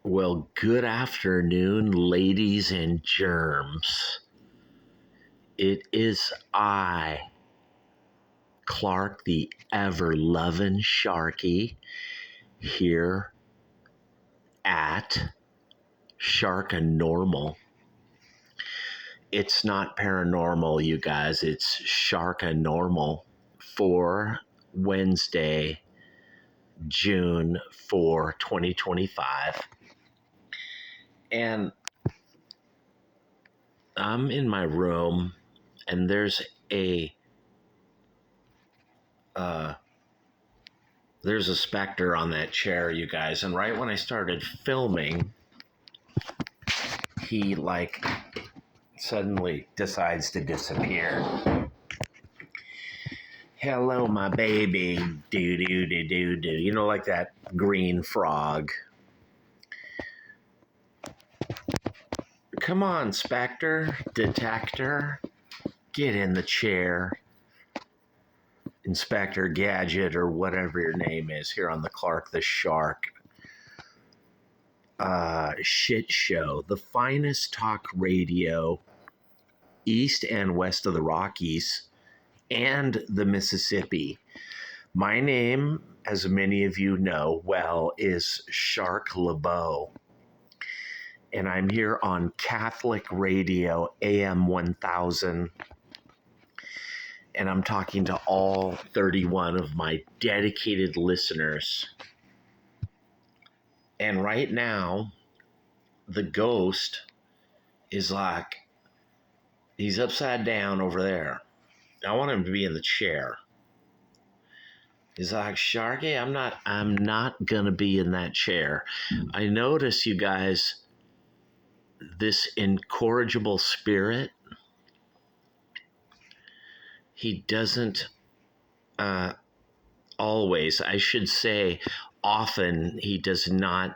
Well, good afternoon, ladies and germs. It is I, Clark, the ever loving Sharky, here at Sharkanormal. It's not paranormal, you guys, it's Sharkanormal for Wednesday, June 4, 2025. And I'm in my room, and uh, there's a Specter on that chair, you guys. And right when I started filming, he suddenly decides to disappear. Hello, my baby. Do do do do do. You know, like that green frog. Come on, Specter, detector. Get in the chair. Inspector Gadget, or whatever your name is, here on the Clark the Shark shit show. The finest talk radio east and west of the Rockies and the Mississippi. My name, as many of you know well, is Shark LeBeau. And I'm here on Catholic Radio AM 1000. And I'm talking to all 31 of my dedicated listeners. And right now, the ghost is he's upside down over there. I want him to be in the chair. He's like, Sharky, I'm not gonna be in that chair. I notice, you guys, this incorrigible spirit, he doesn't always, I should say often, he does not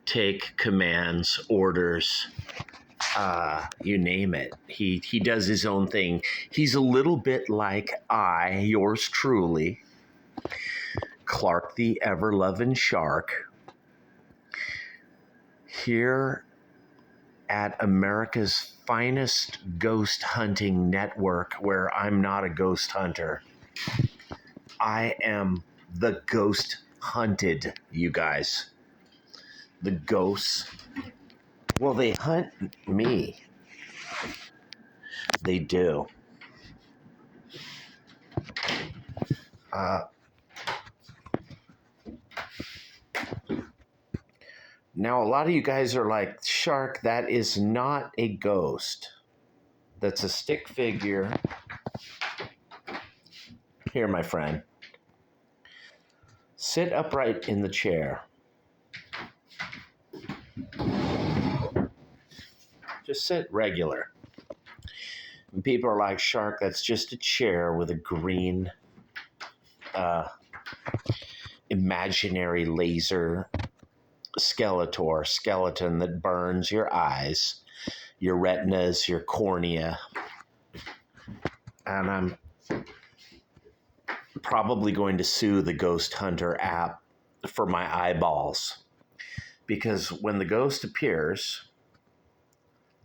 take commands, orders, you name it. He does his own thing. He's a little bit like I, yours truly, Clark the ever-loving Shark, here at America's finest ghost hunting network, where I'm not a ghost hunter. I am the ghost hunted, you guys. The ghosts, well, they hunt me. They do. Now, a lot of you guys are like, Shark, that is not a ghost. That's a stick figure. Here, my friend. Sit upright in the chair. Just sit regular. And people are like, Shark, that's just a chair with a green imaginary laser skeleton that burns your eyes, your retinas, your cornea. And I'm probably going to sue the Ghost Hunter app for my eyeballs, because when the ghost appears,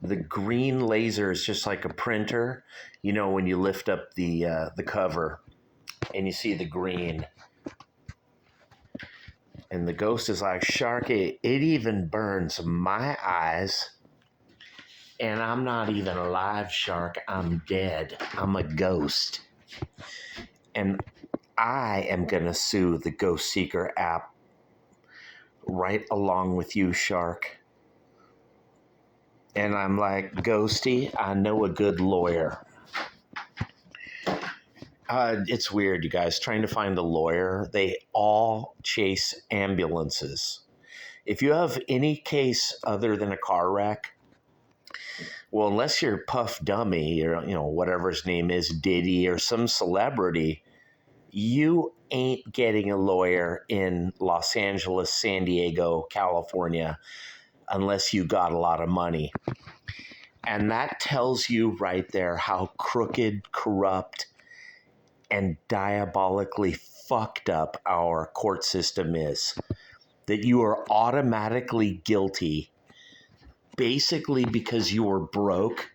the green laser is just like a printer. You know, when you lift up the cover and you see the green, and the ghost is like, Sharky, it even burns my eyes, and I'm not even alive, Shark. I'm dead. I'm a ghost. And I am going to sue the Ghost Seeker app right along with you, Shark. And I'm like, Ghosty, I know a good lawyer. It's weird, you guys, trying to find a lawyer. They all chase ambulances. If you have any case other than a car wreck, well, unless you're Puff Dummy or, whatever his name is, Diddy or some celebrity, you ain't getting a lawyer in Los Angeles, San Diego, California, unless you got a lot of money. And that tells you right there how crooked, corrupt, and diabolically fucked up our court system is. that you are automatically guilty basically because you were broke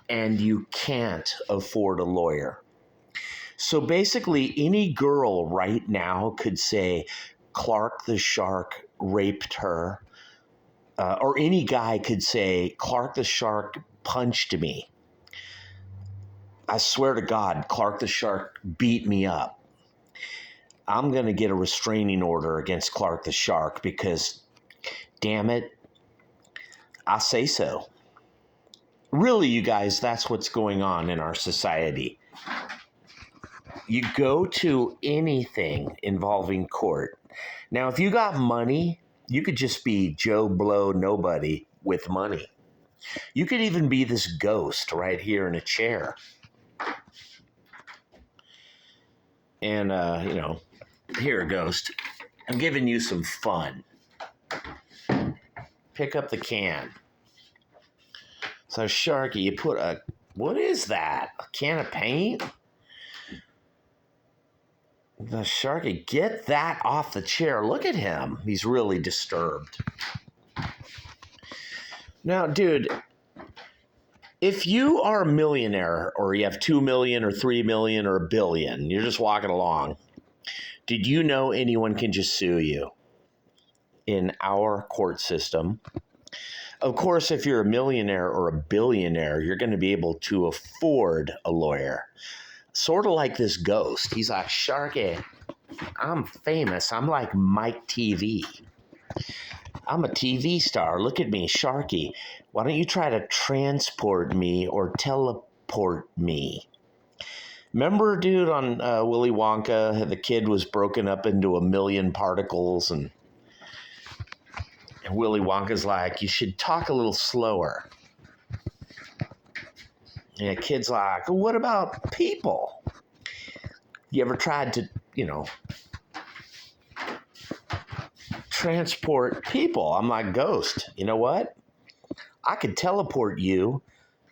and you can't afford a lawyer. So basically, any girl right now could say Clark the Shark raped her, or any guy could say Clark the Shark punched me. I swear to God, Clark the Shark beat me up. I'm going to get a restraining order against Clark the Shark because, damn it, I say so. Really, you guys, that's what's going on in our society. You go to anything involving court. Now, if you got money, you could just be Joe Blow nobody with money. You could even be this ghost right here in a chair. And, here, ghost, I'm giving you some fun. Pick up the can. So, Sharky, you put what is that? A can of paint? The Sharky, get that off the chair. Look at him. He's really disturbed. Now, dude, if you are a millionaire or you have 2 million or 3 million or a billion, you're just walking along, did you know anyone can just sue you in our court system? Of course, if you're a millionaire or a billionaire, you're going to be able to afford a lawyer. Sort of like this ghost. He's like, Sharky, I'm famous. I'm like Mike TV. I'm a TV star. Look at me, Sharky. Why don't you try to transport me or teleport me? Remember, dude, on Willy Wonka, the kid was broken up into a million particles, and Willy Wonka's like, you should talk a little slower. And the kid's like, what about people? You ever tried to, transport people? I'm like, ghost, you know what? I could teleport you,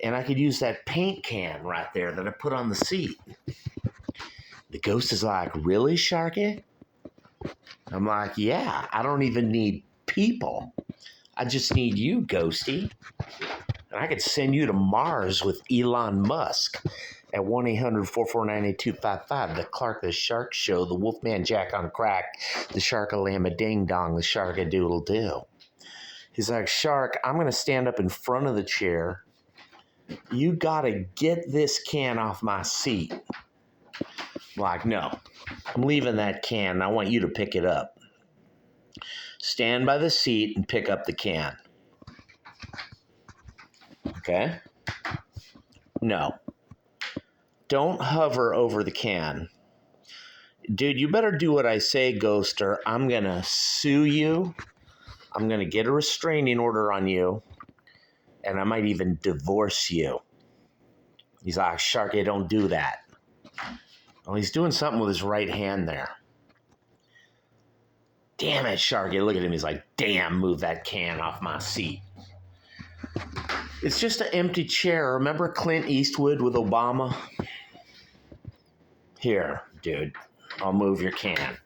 and I could use that paint can right there that I put on the seat. The ghost is like, really, Sharky? I'm like, yeah, I don't even need people. I just need you, ghosty. And I could send you to Mars with Elon Musk at 1-800-449-8255. The Clark the Shark Show, the Wolfman Jack on crack, the Shark-a-lama ding dong, the Shark-a-doodle-doo. He's like, Shark, I'm going to stand up in front of the chair. You got to get this can off my seat. I'm like, no, I'm leaving that can. I want you to pick it up. Stand by the seat and pick up the can. Okay? No. Don't hover over the can. Dude, you better do what I say, ghoster. I'm going to sue you. I'm going to get a restraining order on you. And I might even divorce you. He's like, Sharky, don't do that. Well, he's doing something with his right hand there. Damn it, Sharky. Look at him. He's like, damn, move that can off my seat. It's just an empty chair. Remember Clint Eastwood with Obama? Here, dude. I'll move your can.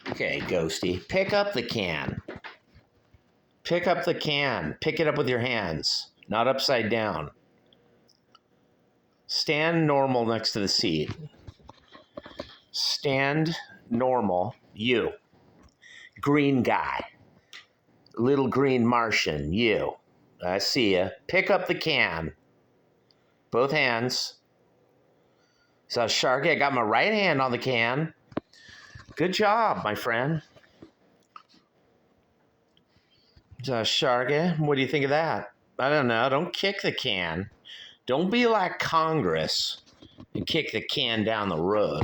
Okay, ghosty. Pick up the can. Pick up the can. Pick it up with your hands, not upside down. Stand normal next to the seat. Stand normal. You. Green guy. Little green Martian. You. I see ya. Pick up the can. Both hands. So, Sharky, I got my right hand on the can. Good job, my friend. So, Sharky, what do you think of that? I don't know. Don't kick the can. Don't be like Congress and kick the can down the road.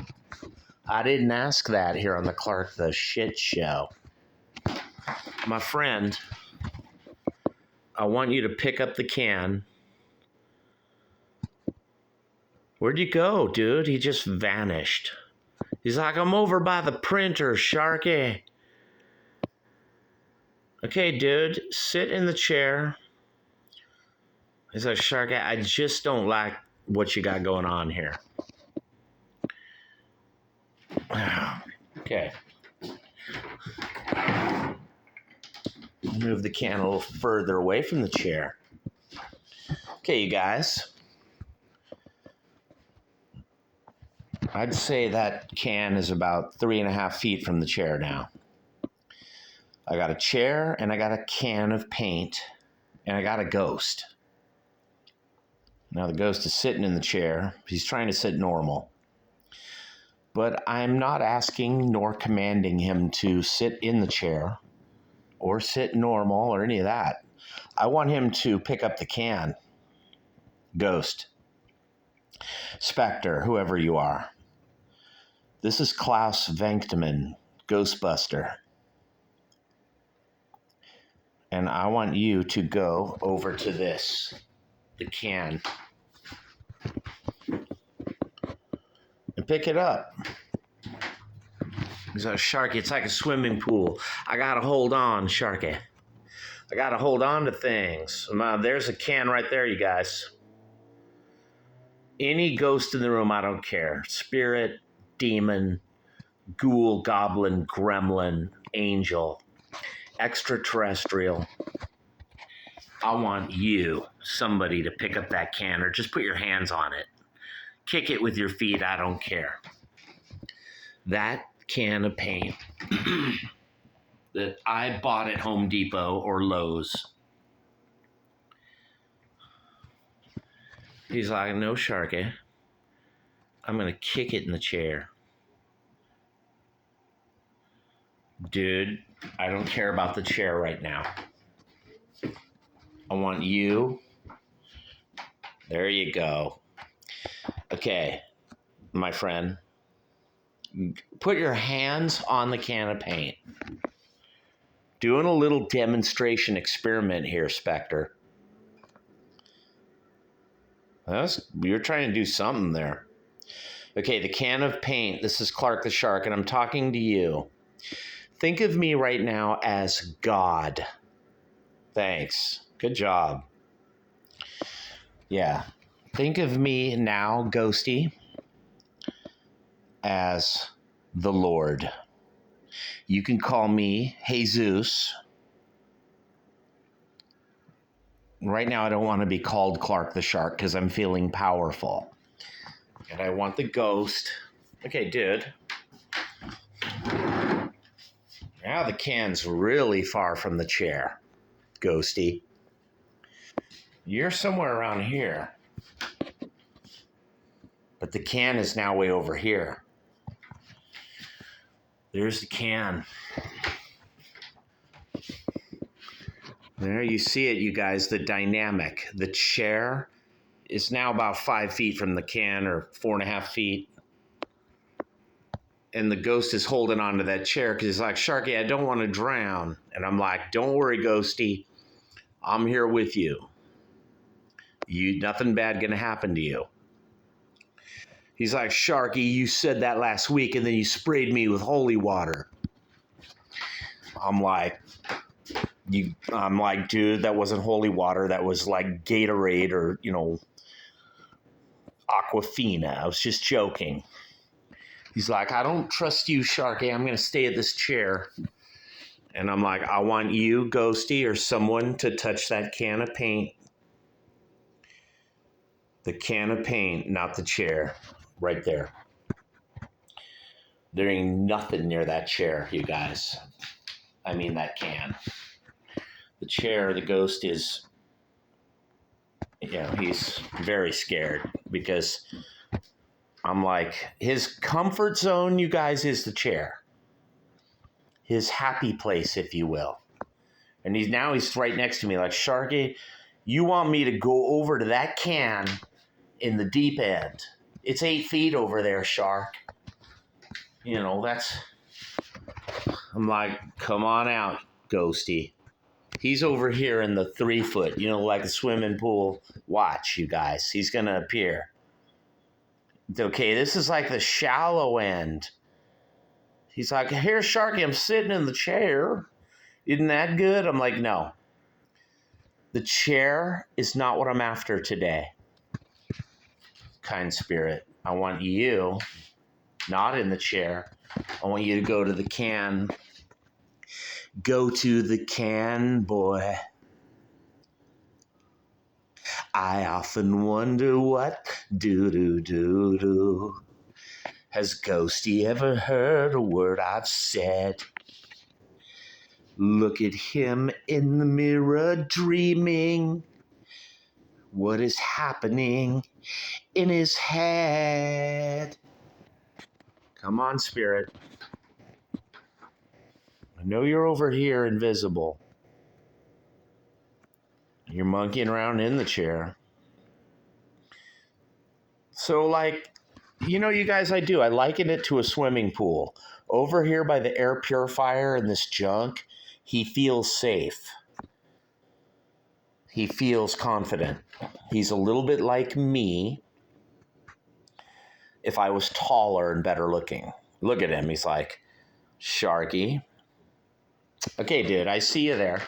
I didn't ask that here on the Clark the Shit Show. My friend, I want you to pick up the can. Where'd you go, dude? He just vanished. He's like, I'm over by the printer, Sharky. Okay, dude, sit in the chair. He's like, Sharky, I just don't like what you got going on here. Okay. Move the can a little further away from the chair. Okay, you guys. I'd say that can is about 3.5 feet from the chair now. I got a chair and I got a can of paint and I got a ghost. Now the ghost is sitting in the chair. He's trying to sit normal. But I'm not asking nor commanding him to sit in the chair or sit normal or any of that. I want him to pick up the can. Ghost. Specter, whoever you are. This is Klaus Venkteman, Ghostbuster. And I want you to go over to this, the can, and pick it up. He's like, Sharky, it's like a swimming pool. I gotta hold on, Sharky. I gotta hold on to things. There's a can right there, you guys. Any ghost in the room, I don't care. Spirit, demon, ghoul, goblin, gremlin, angel, extraterrestrial. I want you, somebody, to pick up that can or just put your hands on it. Kick it with your feet, I don't care. That can of paint that I bought at Home Depot or Lowe's. He's like, no, Sharky. I'm going to kick it in the chair. Dude, I don't care about the chair right now. I want you. There you go. Okay, my friend. Put your hands on the can of paint. Doing a little demonstration experiment here, Specter. You're trying to do something there. Okay, the can of paint. This is Clark the Shark, and I'm talking to you. Think of me right now as God. Thanks. Good job. Yeah. Think of me now, Ghosty, as the Lord. You can call me Jesus. Right now, I don't want to be called Clark the Shark because I'm feeling powerful. And I want the ghost. Okay, dude. Now the can's really far from the chair, Ghosty. You're somewhere around here. But the can is now way over here. There's the can. There you see it, you guys, the dynamic. The chair is now about 5 feet from the can, or 4.5 feet. And the ghost is holding onto that chair because he's like, Sharky, I don't want to drown. And I'm like, don't worry, Ghosty. I'm here with you. Nothing bad going to happen to you. He's like, Sharky, you said that last week and then you sprayed me with holy water. I'm like, dude, that wasn't holy water. That was like Gatorade or, Aquafina. I was just joking. He's like, I don't trust you, Sharky. I'm going to stay at this chair. And I'm like, I want you, Ghosty, or someone to touch that can of paint. The can of paint, not the chair. Right there. There ain't nothing near that chair, you guys. I mean that can. The chair, the ghost is, he's very scared because I'm like, his comfort zone, you guys, is the chair. His happy place, if you will. And he's right next to me like, Sharky, you want me to go over to that can in the deep end. It's 8 feet over there, Shark. I'm like, come on out, Ghosty. He's over here in the 3 foot, like a swimming pool. Watch, you guys. He's going to appear. Okay, this is like the shallow end. He's like, here, Sharky, I'm sitting in the chair. Isn't that good? I'm like, no. The chair is not what I'm after today. Kind spirit. I want you, not in the chair. I want you to go to the can. Go to the can, boy. I often wonder what do. Has Ghosty ever heard a word I've said? Look at him in the mirror dreaming. What is happening in his head? Come on, Spirit. I know you're over here invisible. You're monkeying around in the chair. So, like, you guys, I liken it to a swimming pool. Over here by the air purifier and this junk, he feels safe. He feels confident. He's a little bit like me if I was taller and better looking. Look at him. He's like, Sharky. Okay, dude, I see you there.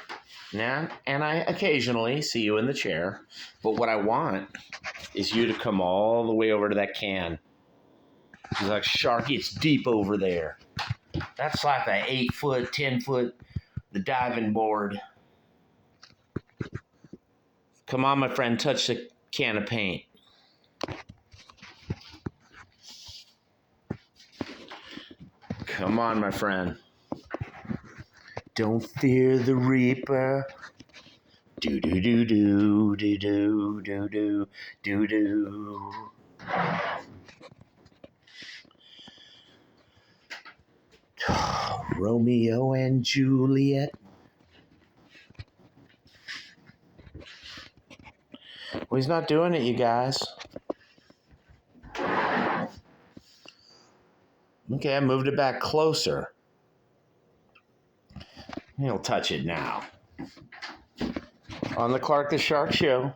Now, and I occasionally see you in the chair. But what I want is you to come all the way over to that can. He's like, Sharky, it's deep over there. That's like an 8 foot, 10 foot, the diving board. Come on, my friend, touch the can of paint. Come on, my friend. Don't fear the Reaper. Do do do do do do do do do do. Romeo and Juliet. Well, he's not doing it, you guys. Okay, I moved it back closer. He'll touch it now. On the Clark the Shark Show,